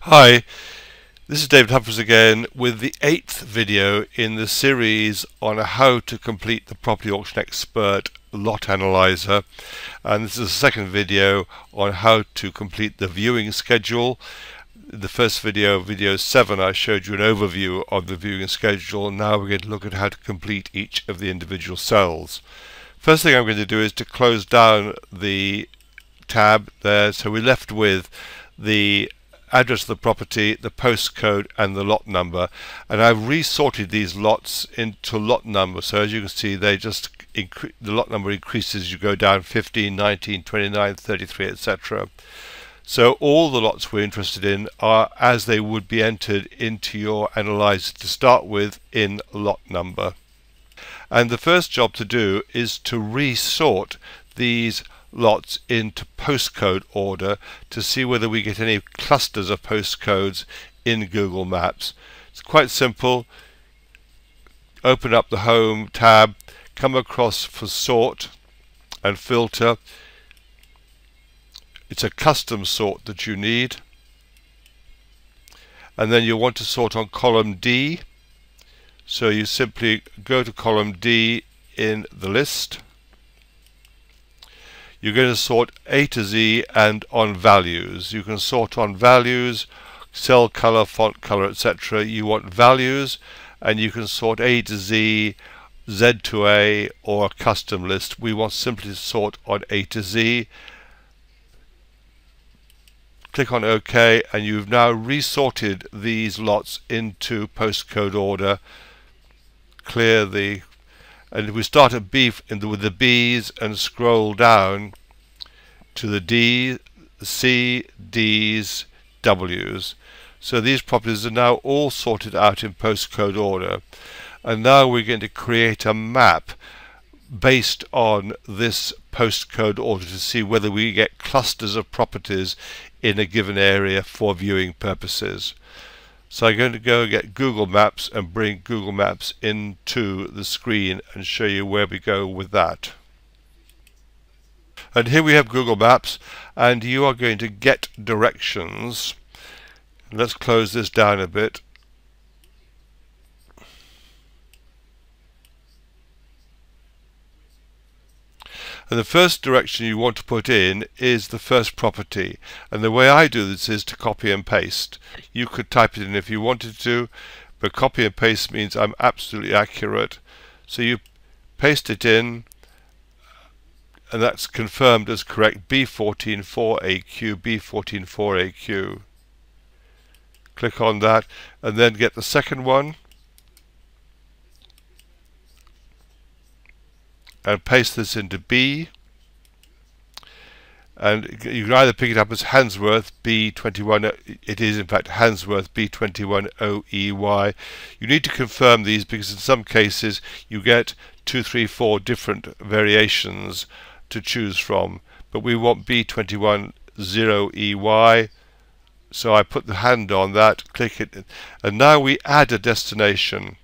Hi, this is David Humphries again with the 8th video in the series on how to complete the Property Auction Expert Lot Analyzer, and this is the second video on how to complete the viewing schedule. The first video, video 7, I showed you an overview of the viewing schedule. Now we're going to look at how to complete each of the individual cells. First thing I'm going to do is to close down the tab there, so we're left with the address of the property, the postcode and the lot number, and I've resorted these lots into lot number. So as you can see, they just the lot number increases as you go down 15, 19, 29, 33, etc. So all the lots we're interested in are as they would be entered into your analyzer to start with in lot number. And the first job to do is to resort these lots into postcode order to see whether we get any clusters of postcodes in Google Maps. It's quite simple. Open up the Home tab, come across for Sort and Filter. It's a custom sort that you need, and then you want to sort on column D, so you simply go to column D in the list. You're going to sort A to Z and on values. You can sort on values, cell color, font color, etc. You want values, and you can sort A to Z, Z to A, or a custom list. We want simply to sort on A to Z. Click on OK, and you've now resorted these lots into postcode order. Clear the and we start at B with the B's and scroll down to the D, C, D's, W's. So these properties are now all sorted out in postcode order. And now we're going to create a map based on this postcode order to see whether we get clusters of properties in a given area for viewing purposes. So I'm going to go and get Google Maps and bring Google Maps into the screen and show you where we go with that. And here we have Google Maps, and you are going to get directions. Let's close this down a bit. And the first direction you want to put in is the first property. And the way I do this is to copy and paste. You could type it in if you wanted to, but copy and paste means I'm absolutely accurate. So you paste it in, and that's confirmed as correct, B144AQ, B144AQ. Click on that, and then get the second one, and paste this into B, and you can either pick it up as Handsworth B21, it is in fact Handsworth B21OEY. You need to confirm these because in some cases you get 2, 3, 4 different variations to choose from, but we want B210EY, so I put the hand on that, click it, and now we add a destination.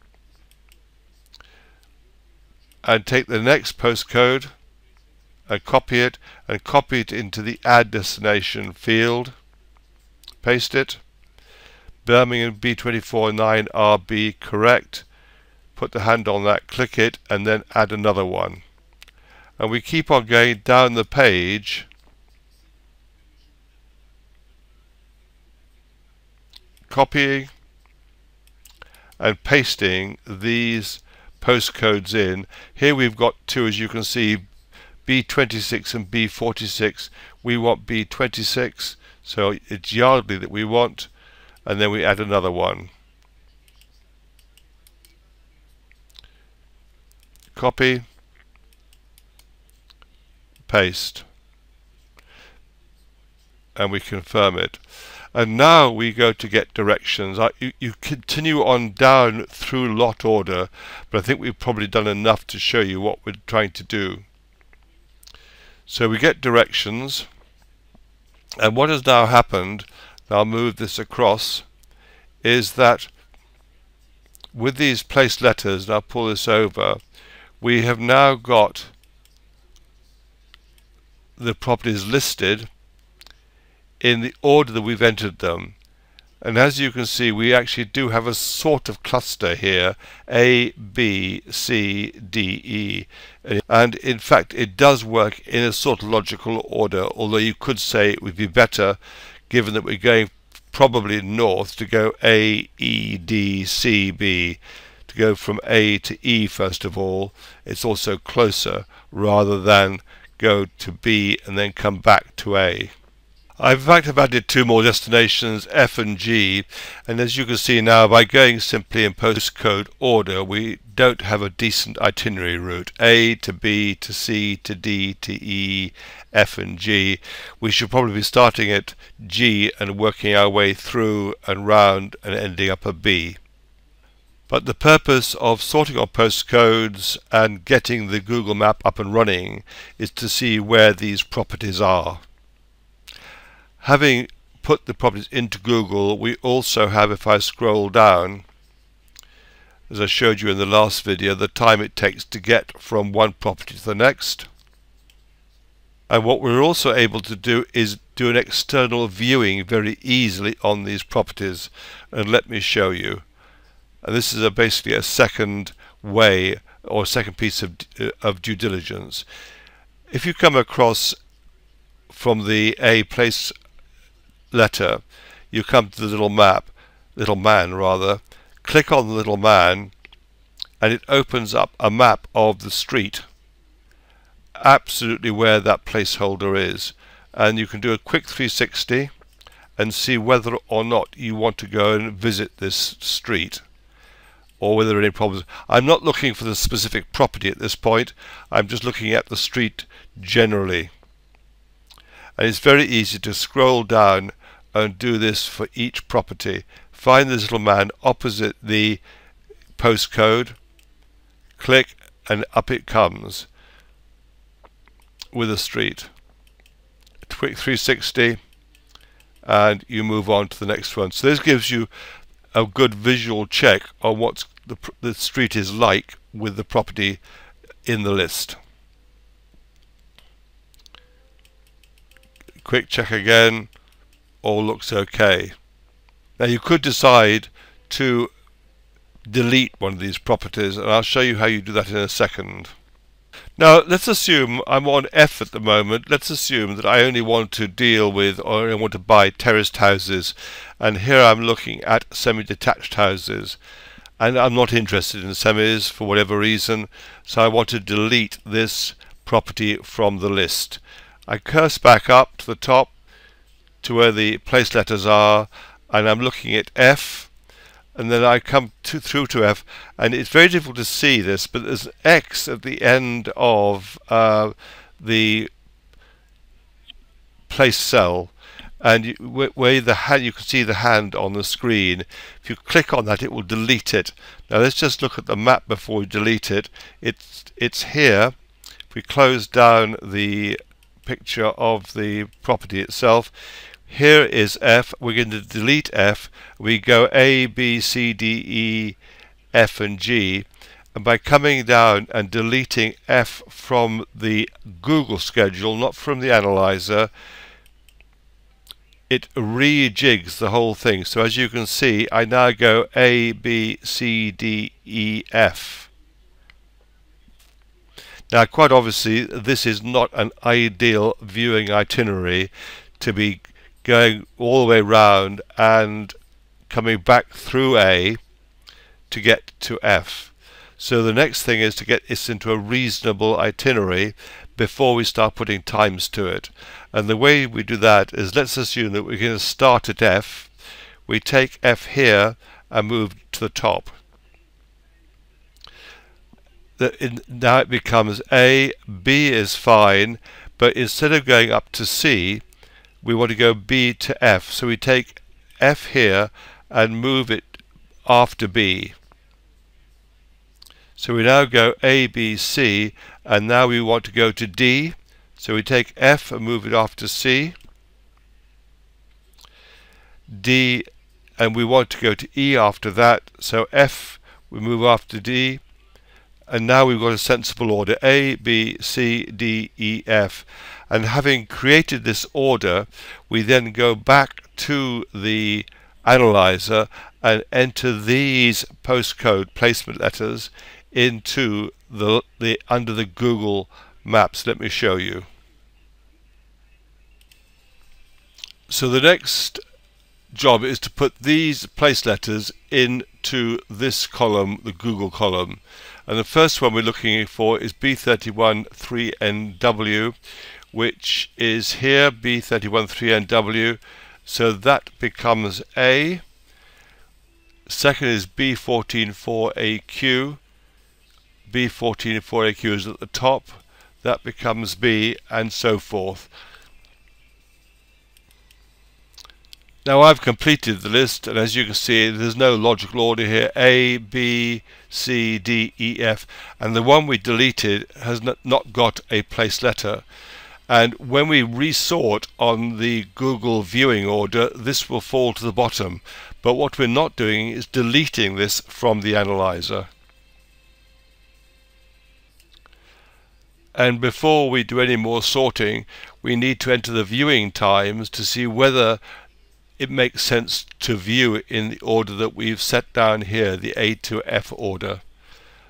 And take the next postcode and copy it into the add destination field. Paste it. Birmingham B249RB, correct. Put the hand on that, click it, and then add another one. And we keep on going down the page, copying and pasting these postcodes in. Here we've got two, as you can see, B26 and B46. We want B26, so it's Yardley that we want, and then we add another one. Copy, paste, and we confirm it. And now we go to get directions. You continue on down through lot order, but I think we've probably done enough to show you what we're trying to do. So we get directions, and what has now happened, I'll move this across, is that with these place letters, and I'll pull this over, we have now got the properties listed in the order that we've entered them. And as you can see, we actually do have a sort of cluster here, A, B, C, D, E. And in fact, it does work in a sort of logical order, although you could say it would be better, given that we're going probably north, to go A, E, D, C, B, to go from A to E first of all. It's also closer, rather than go to B and then come back to A. In fact, I've added two more destinations, F and G, and as you can see now, by going simply in postcode order, we don't have a decent itinerary route. A to B to C to D to E, F and G. We should probably be starting at G and working our way through and round and ending up at B. But the purpose of sorting our postcodes and getting the Google map up and running is to see where these properties are. Having put the properties into Google, we also have, if I scroll down, as I showed you in the last video, the time it takes to get from one property to the next. And what we're also able to do is do an external viewing very easily on these properties. And let me show you. And this is basically a second way, or a second piece of due diligence. If you come across from the A place letter, you come to the little man rather, click on the little man, and it opens up a map of the street, absolutely where that placeholder is, and you can do a quick 360 and see whether or not you want to go and visit this street, or whether there are any problems. I'm not looking for the specific property at this point, I'm just looking at the street generally. And it's very easy to scroll down and do this for each property. Find this little man opposite the postcode, click, and up it comes with a street. A quick 360 and you move on to the next one. So this gives you a good visual check on what the street is like with the property in the list. Quick check again, all looks okay. Now you could decide to delete one of these properties, and I'll show you how you do that in a second. Now let's assume I'm on F at the moment. Let's assume that I only want to deal with, or I want to buy terraced houses, and here I'm looking at semi-detached houses, and I'm not interested in semis for whatever reason, so I want to delete this property from the list. I cursor back up to the top to where the place letters are, and I'm looking at F, and then I come through to F, and it's very difficult to see this, but there's an X at the end of the place cell, and where the hand, you can see the hand on the screen. If you click on that, it will delete it. Now let's just look at the map before we delete it. It's here. If we close down the picture of the property itself, here is F. We're going to delete F. We go A, B, C, D, E, F and G, and by coming down and deleting F from the Google schedule, not from the analyzer, it rejigs the whole thing. So as you can see, I now go A, B, C, D, E, F. Now quite obviously this is not an ideal viewing itinerary to be going all the way round and coming back through A to get to F. So the next thing is to get this into a reasonable itinerary before we start putting times to it. And the way we do that is, let's assume that we're going to start at F. We take F here and move to the top. Now it becomes A, B is fine, but instead of going up to C, we want to go B to F. So we take F here and move it after B. So we now go A, B, C, and now we want to go to D. So we take F and move it after C. D, and we want to go to E after that. So F, we move after D. And now we've got a sensible order, A, B, C, D, E, F. And having created this order, we then go back to the Analyser and enter these postcode placement letters into the under the Google Maps. Let me show you. So the next job is to put these place letters into this column, the Google column. And the first one we're looking for is B31 3NW, which is here, B31 3NW. So that becomes A. Second is B14 4AQ. B14 4AQ is at the top. That becomes B, and so forth. Now I've completed the list, and as you can see, there's no logical order here. A, B, C, D, E, F, and the one we deleted has not got a place letter. And when we resort on the Google viewing order, this will fall to the bottom. But what we're not doing is deleting this from the analyzer. And before we do any more sorting, we need to enter the viewing times to see whether it makes sense to view in the order that we've set down here, the A to F order.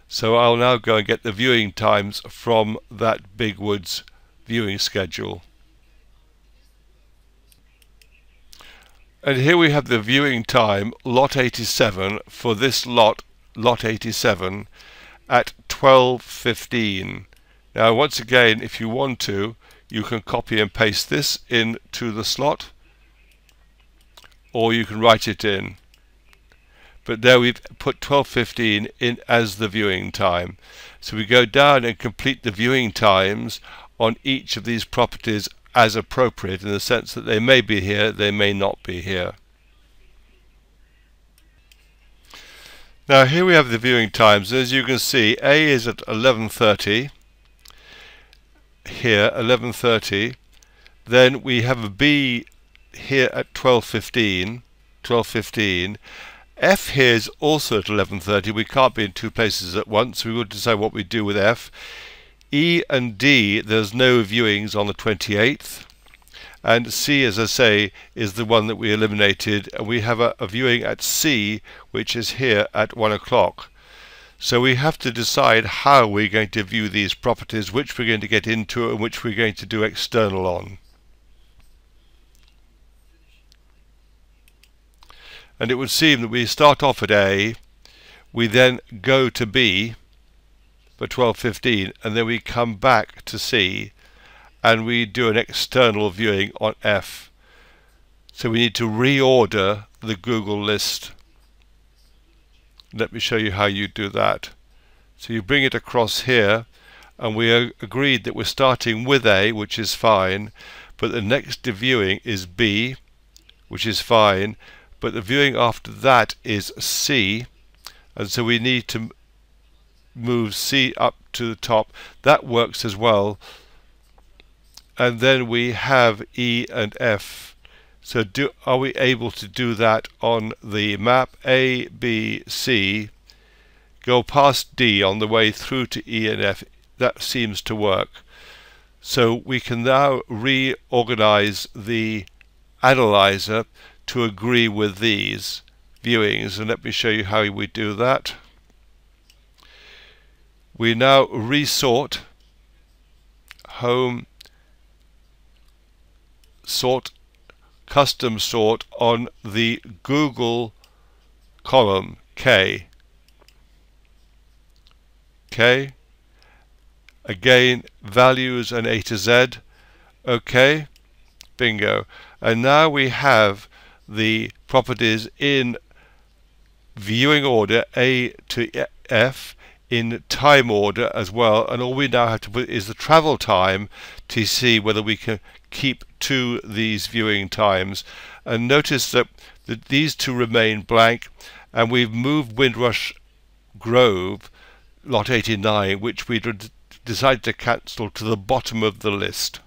So I'll now go and get the viewing times from that Bigwoods viewing schedule. And here we have the viewing time, lot 87, for this lot 87, at 12:15. Now once again, if you want to, you can copy and paste this into the slot, or you can write it in. But there we've put 12:15 in as the viewing time. So we go down and complete the viewing times on each of these properties as appropriate, in the sense that they may be here, they may not be here. Now here we have the viewing times. As you can see, A is at 11:30, here 11:30, then we have a B here at 12:15. F here is also at 11:30. We can't be in two places at once, so we will decide what we do with F. E and D, there's no viewings on the 28th, and C, as I say, is the one that we eliminated, and we have a viewing at C, which is here at 1 o'clock. So we have to decide how we're going to view these properties, which we're going to get into and which we're going to do external on. And it would seem that we start off at A, we then go to B for 12:15, and then we come back to C, and we do an external viewing on F. So we need to reorder the Google list. Let me show you how you do that. So you bring it across here, and we agreed that we're starting with A, which is fine, but the next viewing is B, which is fine, but the viewing after that is C, and so we need to move C up to the top. That works as well. And then we have E and F. So are we able to do that on the map? A, B, C, go past D on the way through to E and F. That seems to work. So we can now reorganize the analyzer to agree with these viewings, and let me show you how we do that. We now resort, home, sort, custom sort on the Google column K. Again, values and A to Z. OK, bingo. And now we have the properties in viewing order A to F, in time order as well, and all we now have to put is the travel time to see whether we can keep to these viewing times. And notice that these two remain blank, and we've moved Windrush Grove, lot 89, which we decided to cancel, to the bottom of the list.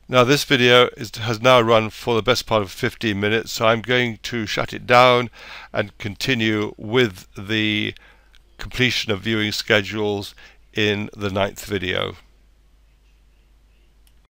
Now this video has now run for the best part of 15 minutes, so I'm going to shut it down and continue with the completion of viewing schedules in the 9th video.